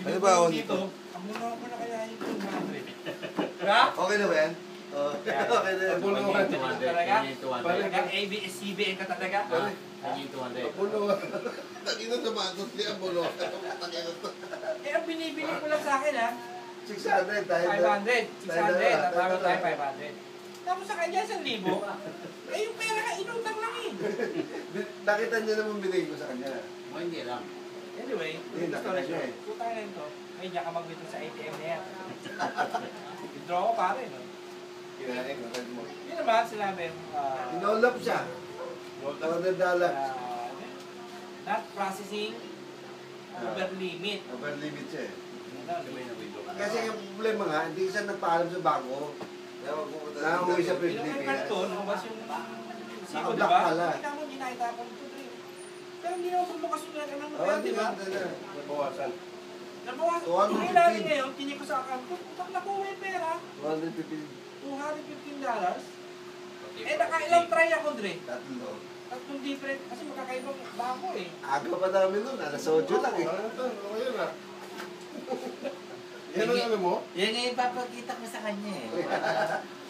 Ano ba ako dito? Ang muna ko na kaya yung 200. Ha? Okay na ba yan? Okay na yan. Ang muna ko talaga? Talaga? ABS-CBN ka talaga? Yung 200. Pulo. Tangina sa matos niya, pulo. Eh, ang binibili ko lang sa akin, ha? 600 tayo. 500. 600. Tatawag tayo 500. Tapos sa kanya, 1,000. Eh, yung pera ka, inutang lang eh. Nakita niyo naman binigay ko sa kanya. Hindi lang. Anyway, gusto rin siya. Putang na ito. Ay, diyan ka mag-withdraw sa ATM na yan. Withdraw ko pare, no? Kinain, matag mo. Yun naman, sinabi, Inolap siya. $100. not processing over limit. Over limit siya eh. Kasi Kasi yung problema nga, hindi siya nagpaalam sa bangko. Nakauwi siya yung karton, lumabas yung siko, di Nakablock ba? pala. Hindi naman ginakita ko ito, Dre. Pero hindi naman bumukas yung lang ng Oo, di ba? Nabawasan. 250. Ngayon lagi ngayon, tinig ko sa account ko, putang nakuha yung pera. $250. $215. Eh, nakailang try ako, Dre. Tatlo. Tatlong different, kasi magkakaibang bangko eh. Aga pa namin nun, alas 8 lang eh. Yan ang ano mo? Yan nga yung papakita ko sa kanya eh.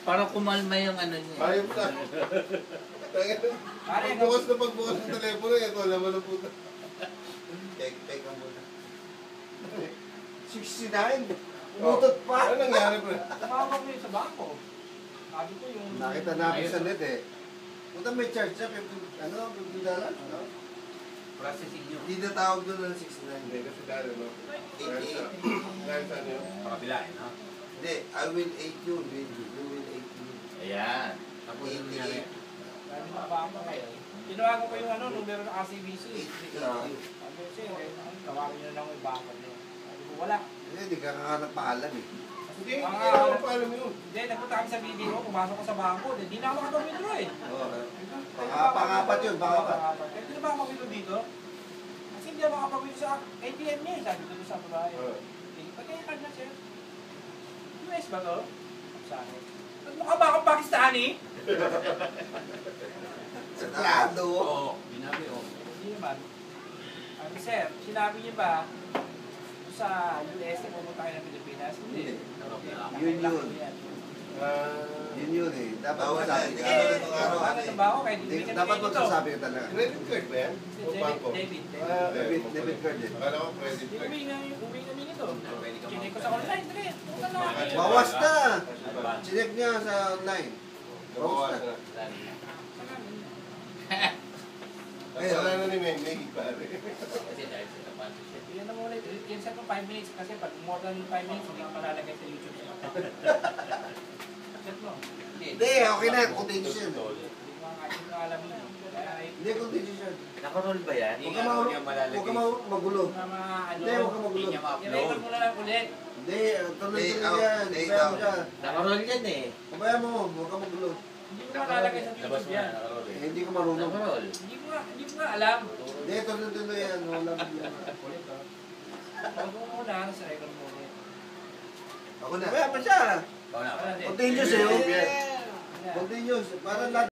Para kumalma yung ano niya. Ayop na. Pagbukas na pagbukas ng telepono, ito naman ang puta. Tek ang muna. 69? Umutot pa! Ano nangyari pre? Tumawag ko yun sa bangko. Sabi ko yung... Nakita namin sa net eh. Punta may charge siya, $50. No? Processing nyo. Hindi na tawag doon ng 69. Hindi kasi dahil ano. 88. Dahil sa ano yun? Sa kabila eh, no? Hindi, I will 8 you. You will 8 me. Ayan. Tapos yung nangyari. Sabi ng bangko kayo. Tinawagan ko yung ano, numero ng RCBC. 88 you. Sabi ko siya, tawagin nyo lang yung bangko niyo. Sabi ko, wala. Hindi ka nga nagpaalam eh. Hindi, hindi ako pa alam yun. Hindi, nagpunta kami sa BDO, pumasok ko sa bangko. Hindi na ako makapag-withdraw eh. Pangapat yun, pangapat. Hindi na ba ako makapag-withdraw dito? Kasi hindi ako makapag-withdraw sa ATM niya eh. Sabi ko doon sa babae. Pagkaya card na siya. US ba to? Sabi. Mukha ba akong Pakistani? Sagrado. Oo, binabi oh. Hindi naman. Sir, sinabi niyo ba sa US na pumunta kayo ng Pilipinas? Hindi. Yun. Yun eh. Dapat magsasabi ka. Ano ba ako? Kahit hindi kami Dapat dito. magsasabi ka talaga. Credit card ba yan? O banko? David. Debit card eh. Akala ko credit card. Uwi kami nito. Chinig ko sa online. Dre, punta na kami. Bawas na! Chinek niya sa online. Bawas Bawas na. na. Ayun. Kasalanan ni Mengmeng, pare. Kasi dahil sa kapatid siya. Yan na muna. Yan sa 5 minutes kasi pag more than 5 minutes hindi ka malalagay sa YouTube. Set mo. Hindi, okay na. Continuous yan. Hindi mo alam yun. Hindi, continuous yan. Nakaroll ba yan? Huwag ka magulo. Hindi, huwag ka magulo. I-record mo na lang ulit. Hindi, tuloy-tuloy yan. Kaya mo siya. Nakaroll yan eh. Kabaya mo, huwag ka magulo. Hindi mo malalagay sa Labas YouTube mo na, yan. nakaroll eh. Hindi ko marunong. Nakaroll. Hindi ko nga alam. Hindi, tuloy-tuloy yan. Wala problema. Ulit oh. Huwag mo muna sa record mo ulit. Ako na. Kabaya pa siya. Ikaw na. Wala din. Continuous eh. Ayan. Continuous. Para lahat.